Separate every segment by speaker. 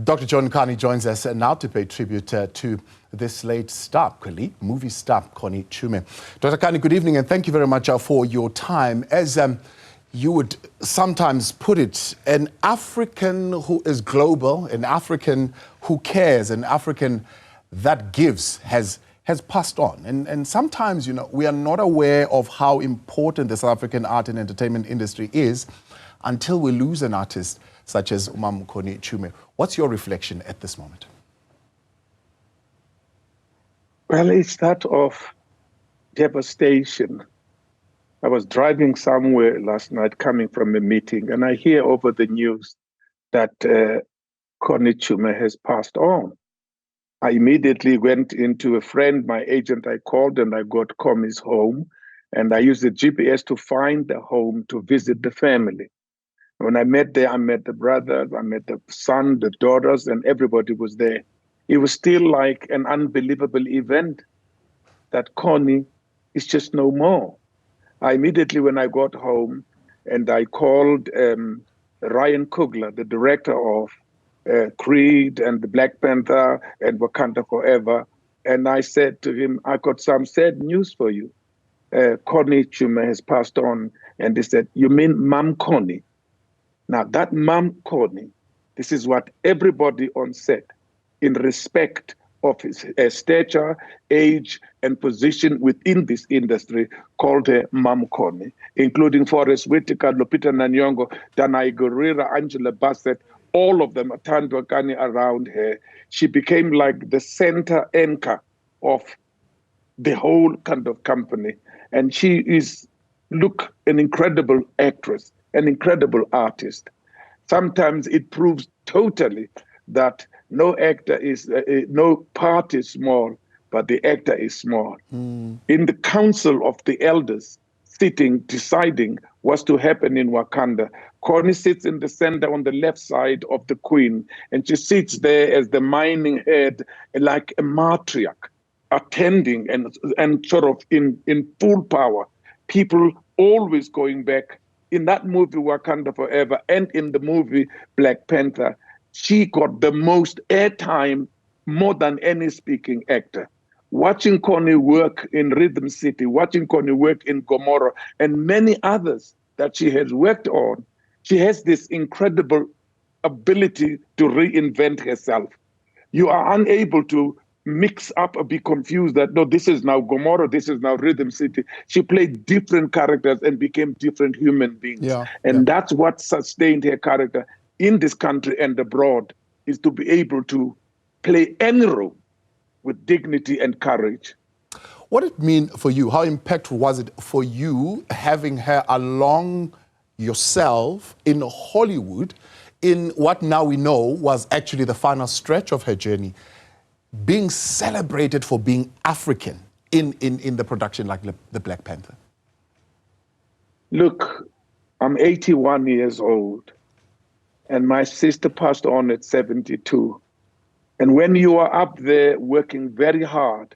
Speaker 1: Dr. John Kani joins us now to pay tribute to this late star, movie star, Connie Chiume. Dr. Kani, good evening, and thank you very much for your time. As you would sometimes put it, an African who is global, an African who cares, an African that gives has passed on. And sometimes, you know, we are not aware of how important the South African art and entertainment industry is until we lose an artist such as Connie Chiume. What's your reflection at this moment?
Speaker 2: Well, it's that of devastation. I was driving somewhere last night coming from a meeting, and I hear over the news that Connie Chiume has passed on. I immediately went into a friend, my agent, I called and I got Connie's home, and I used the GPS to find the home to visit the family. When I met there, I met the brothers, I met the son, the daughters, and everybody was there. It was still like an unbelievable event that Connie is just no more. I immediately, when I got home, and I called Ryan Coogler, the director of Creed and the Black Panther and Wakanda Forever, and I said to him, I got some sad news for you. Connie Chiume has passed on. And he said, you mean Mom Connie? Now, that Mom Connie, this is what everybody on set, in respect of his stature, age, and position within this industry, called her Mom Connie, including Forrest Whitaker, Lupita Nyong'o, Danai Gurira, Angela Bassett, all of them, Atandwa Kani around her. She became like the center anchor of the whole kind of company. And she is, look, an incredible actress, an incredible artist. Sometimes it proves totally that no actor is, no part is small, but the actor is small. In the council of the elders sitting, deciding what's to happen in Wakanda, Connie sits in the center on the left side of the queen, and she sits there as the mining head, like a matriarch, attending and sort of in full power. People always going back. In that movie, Wakanda Forever, and in the movie, Black Panther, she got the most airtime more than any speaking actor. Watching Connie work in Rhythm City, watching Connie work in Gomorrah, and many others that she has worked on, she has this incredible ability to reinvent herself. You are unable to mix up or be confused that, no, this is now Gomorrah, this is now Rhythm City. She played different characters and became different human beings. That's what sustained her character in this country and abroad, is to be able to play any role with dignity and courage.
Speaker 1: What did it mean for you? How impactful was it for you having her along yourself in Hollywood in what now we know was actually the final stretch of her journey, being celebrated for being African in the production like the Black Panther?
Speaker 2: Look, I'm 81 years old, and my sister passed on at 72. And when you are up there working very hard,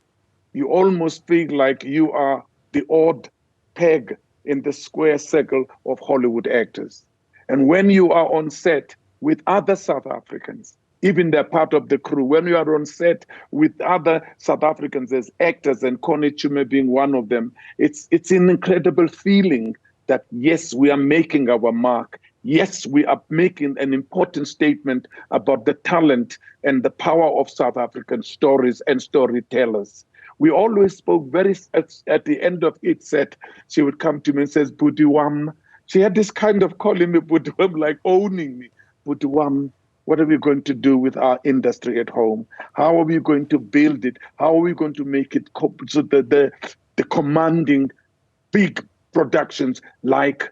Speaker 2: you almost feel like you are the odd peg in the square circle of Hollywood actors. And when you are on set with other South Africans, even they're part of the crew, when you are on set with other South Africans as actors, and Connie Chiume being one of them, it's an incredible feeling that, yes, we are making our mark. Yes, we are making an important statement about the talent and the power of South African stories and storytellers. We always spoke very, at the end of each set, she would come to me and says, Budiwam. She had this kind of calling me Budiwam, like owning me. Budiwam, what are we going to do with our industry at home? How are we going to build it? How are we going to make it so the commanding big productions like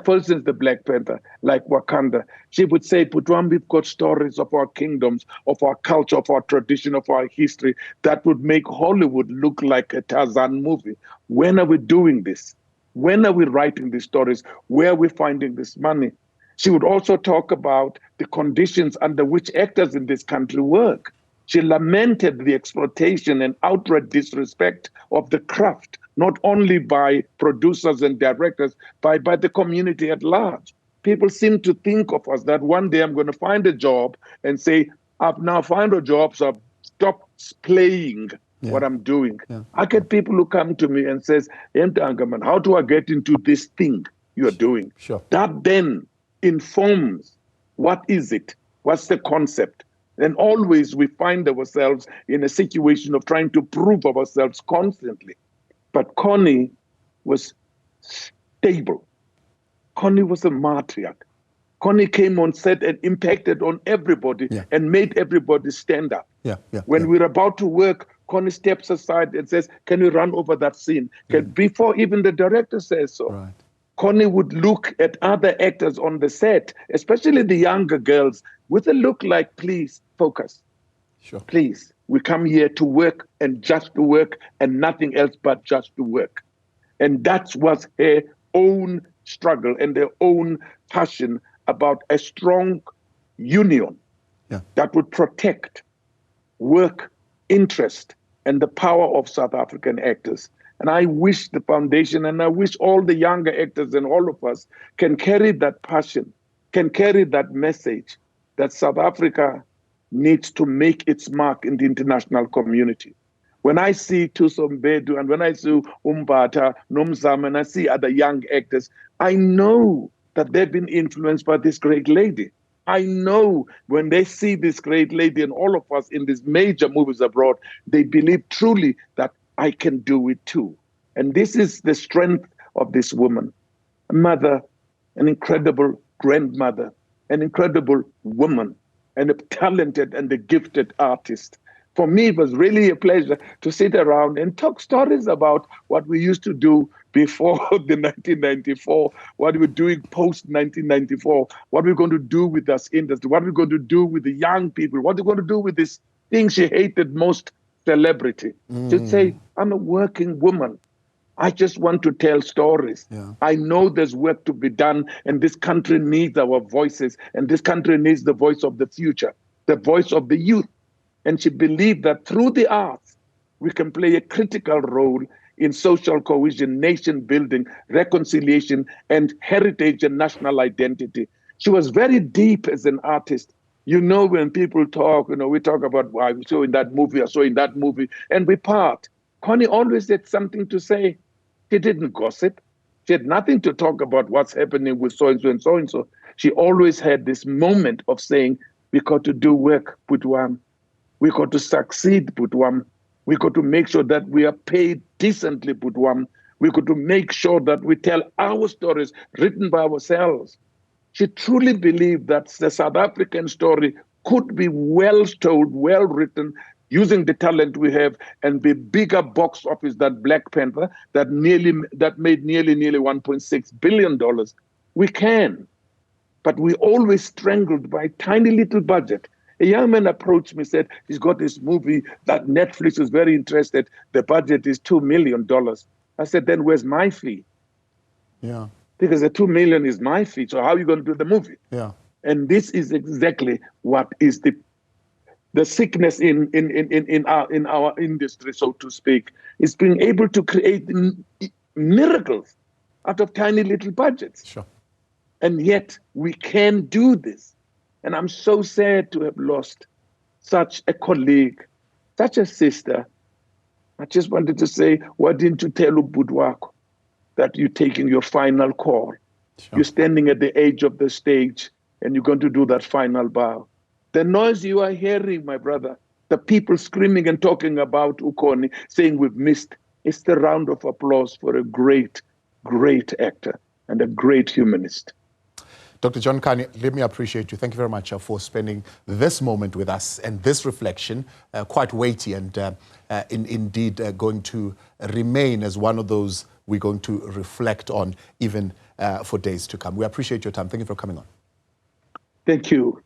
Speaker 2: for instance, the Black Panther, like Wakanda? She would say, Putwam, we've got stories of our kingdoms, of our culture, of our tradition, of our history that would make Hollywood look like a Tarzan movie. When are we doing this? When are we writing these stories? Where are we finding this money? She would also talk about the conditions under which actors in this country work. She lamented the exploitation and outright disrespect of the craft, not only by producers and directors, but by the community at large. People seem to think of us that one day I'm going to find a job and say, I've now found a job, so I've stopped playing what I'm doing. I get people who come to me and says, Angaman, how do I get into this thing you're doing?
Speaker 1: Sure.
Speaker 2: That then informs what is it? What's the concept? And always we find ourselves in a situation of trying to prove ourselves constantly. But Connie was stable. Connie was a matriarch. Connie came on set and impacted on everybody and made everybody stand up. When we're about to work, Connie steps aside and says, can we run over that scene? Before even the director says so.
Speaker 1: Right.
Speaker 2: Connie would look at other actors on the set, especially the younger girls, with a look like, please, focus.
Speaker 1: Sure.
Speaker 2: Please, we come here to work and just to work and nothing else but just to work. And that was her own struggle and their own passion about a strong union that would protect work, interest, and the power of South African actors. And I wish the foundation and I wish all the younger actors and all of us can carry that passion, can carry that message that South Africa needs to make its mark in the international community. When I see Thuso Mbedu and when I see Umbata, Nomzamo, and I see other young actors, I know that they've been influenced by this great lady. I know when they see this great lady and all of us in these major movies abroad, they believe truly that I can do it too. And this is the strength of this woman, a mother, an incredible grandmother, an incredible woman, and a talented and a gifted artist. For me, it was really a pleasure to sit around and talk stories about what we used to do before the 1994, what we're doing post-1994, what we're going to do with this industry, what we're going to do with the young people, what we're going to do with this thing she hated most, celebrity. She'd say, I'm a working woman. I just want to tell stories. I know there's work to be done, and this country needs our voices, and this country needs the voice of the future, the voice of the youth. And she believed that through the arts, we can play a critical role in social cohesion, nation building, reconciliation, and heritage and national identity. She was very deep as an artist. You know, when people talk, we talk about, I saw in that movie, I saw in that movie, and we part. Connie always had something to say. She didn't gossip. She had nothing to talk about what's happening with so-and-so and so-and-so. She always had this moment of saying, we got to do work, Putwam. We got to succeed, Putwam. We got to make sure that we are paid decently, Putwam. We got to make sure that we tell our stories written by ourselves. She truly believed that the South African story could be well told, well written, using the talent we have, and be bigger box office than Black Panther that made nearly $1.6 billion. We can, but we always strangled by a tiny little budget. A young man approached me, said, he's got this movie that Netflix is very interested. The budget is $2 million. I said, then where's my fee? Because the $2 million is my fee. So how are you going to do the movie? And this is exactly what is the sickness in our industry, so to speak, is being able to create miracles out of tiny little budgets.
Speaker 1: Sure.
Speaker 2: And yet we can do this. And I'm so sad to have lost such a colleague, such a sister. I just wanted to say, why didn't you tell Ubudwako that you're taking your final call? Sure. You're standing at the edge of the stage and you're going to do that final bow. The noise you are hearing, my brother, the people screaming and talking about Ukoni, saying we've missed, it's the round of applause for a great, great actor and a great humanist.
Speaker 1: Dr. John Kani, let me appreciate you. Thank you very much for spending this moment with us and this reflection, quite weighty and indeed going to remain as one of those we're going to reflect on even for days to come. We appreciate your time. Thank you for coming on.
Speaker 2: Thank you.